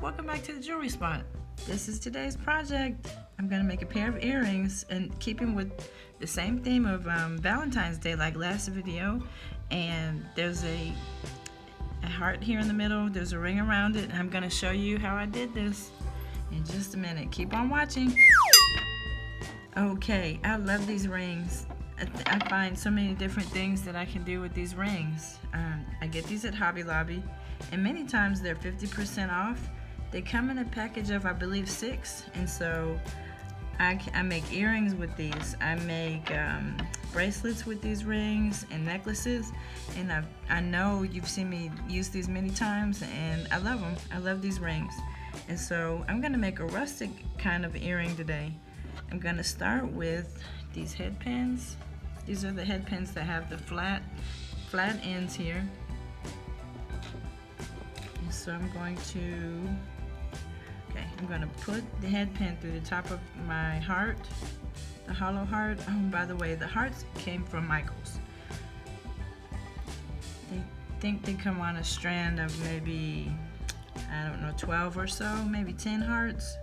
welcome back to the jewelry spot. This is today's project. I'm gonna make a pair of earrings and keeping with the same theme of Valentine's Day like last video. And there's a heart here in the middle, there's a ring around it, and I'm gonna show you how I did this in just a minute. Keep on watching. Okay, I love these rings. I find so many different things that I can do with these rings. I get these at Hobby Lobby, and many times they're 50% off. They come in a package of, I believe, 6, and so I make earrings with these. I make bracelets with these rings and necklaces, and I know you've seen me use these many times, and I love them. I love these rings. And so I'm gonna make a rustic kind of earring today. I'm gonna start with these head pins. These are the head pins that have the flat ends here. And so I'm going to put the head pin through the top of my heart, the hollow heart. Oh, by the way, the hearts came from Michael's. They think they come on a strand of maybe, I don't know, 12 or so, maybe 10 hearts.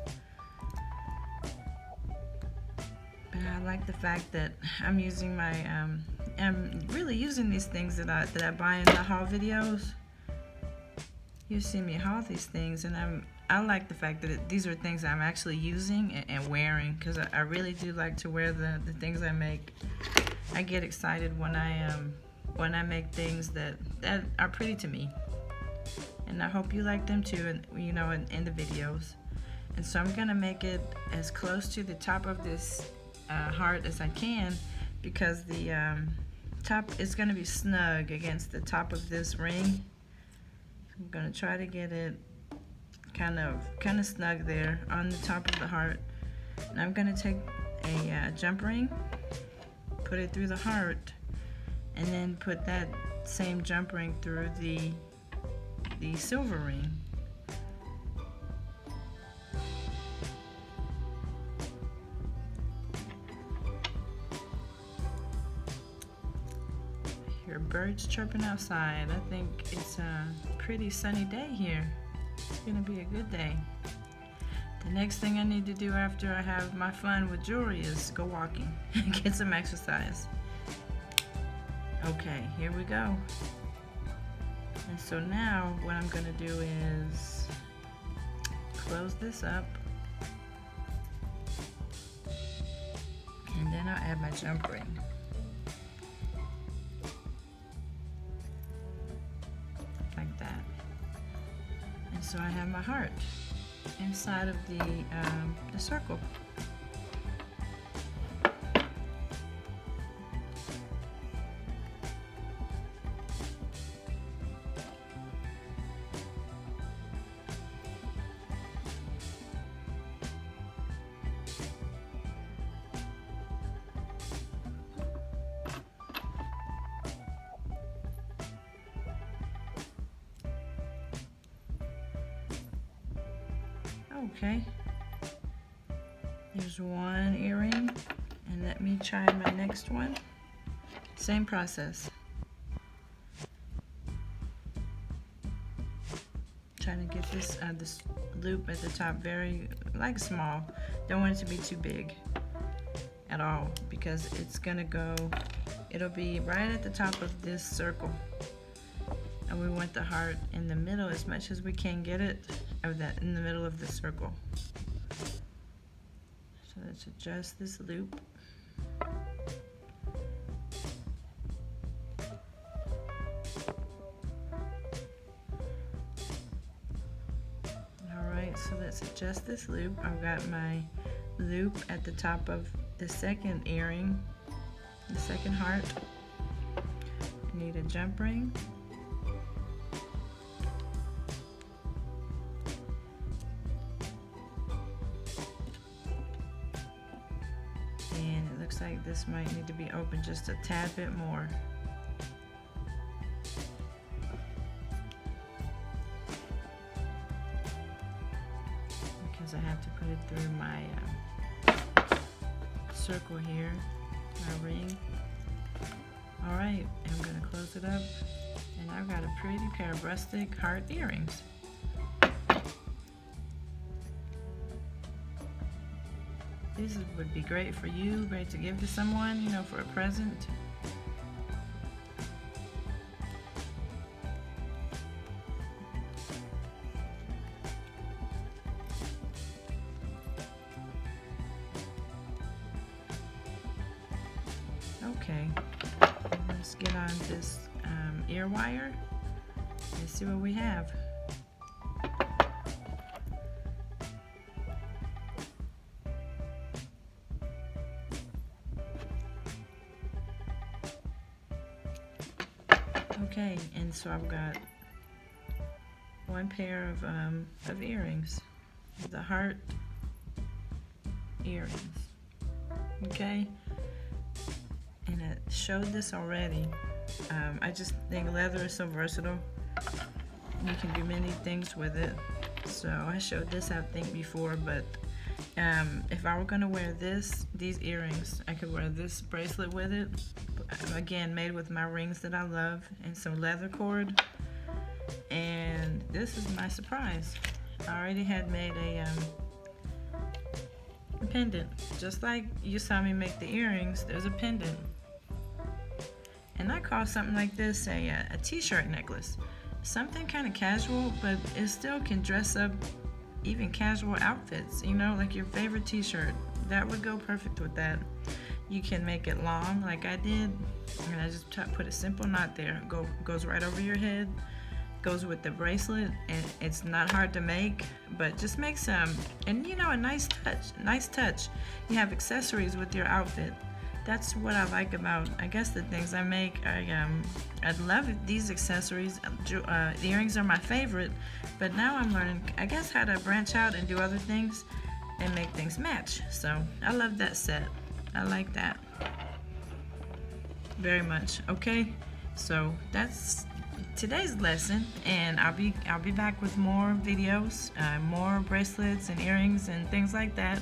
But I like the fact that I'm using my, I'm really using these things that I buy in the haul videos. You see me haul these things, and I like the fact that these are things I'm actually using and wearing, because I really do like to wear the things I make. I get excited when I make things that are pretty to me, and I hope you like them too, and you know, in the videos. And so I'm gonna make it as close to the top of this heart as I can, because the top is gonna be snug against the top of this ring. I'm gonna try to get it kind of snug there on the top of the heart. And I'm gonna take a jump ring, put it through the heart, and then put that same jump ring through the silver ring. Hear birds chirping outside. I think it's a pretty sunny day here. It's gonna be a good day. The next thing I need to do after I have my fun with jewelry is go walking and get some exercise. Okay, here we go. And so now what I'm gonna do is close this up, and then I'll add my jump ring. Like that. And so I have my heart inside of the circle. Okay, there's one earring, and let me try my next one. Same process. Trying to get this loop at the top very small. Don't want it to be too big at all, because it's gonna go. It'll be right at the top of this circle, and we want the heart in the middle as much as we can get it. Of that in the middle of the circle. So let's adjust this loop. Alright, so let's adjust this loop. I've got my loop at the top of the second earring, the second heart. I need a jump ring. Like this might need to be open just a tad bit more. Because I have to put it through my circle here, my ring. Alright, I'm going to close it up, and I've got a pretty pair of rustic heart earrings. These would be great for you, great to give to someone, you know, for a present. Okay, let's get on this ear wire and see what we have. Okay, and so I've got one pair of earrings, the heart earrings. Okay, and I showed this already. I just think leather is so versatile. You can do many things with it. So I showed this, I think, before, but if I were gonna wear these earrings, I could wear this bracelet with it. Again, made with my rings that I love and some leather cord. And this is my surprise. I already had made a pendant. Just like you saw me make the earrings, there's a pendant. And I call something like this a t-shirt necklace. Something kind of casual, but it still can dress up even casual outfits, you know, like your favorite t-shirt. That would go perfect with that. You can make it long like I did, and I just put a simple knot there. Goes right over your head, goes with the bracelet, and it's not hard to make, but just make some, and you know, a nice touch. You have accessories with your outfit. That's what I like about, I guess, the things I make. I love these accessories. The earrings are my favorite, but now I'm learning, I guess, how to branch out and do other things and make things match. So I love that set. I like that very much. Okay, so that's today's lesson, and I'll be back with more videos, more bracelets and earrings and things like that.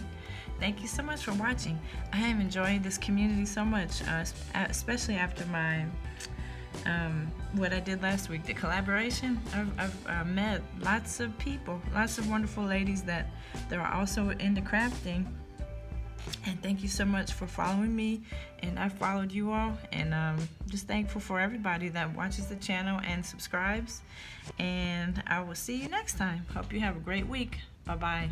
Thank you so much for watching. I am enjoying this community so much, especially after my what I did last week, the collaboration. I've met lots of people, lots of wonderful ladies that are also into crafting. And thank you so much for following me, and I followed you all, and just thankful for everybody that watches the channel and subscribes, and I will see you next time. Hope you have a great week. Bye-bye.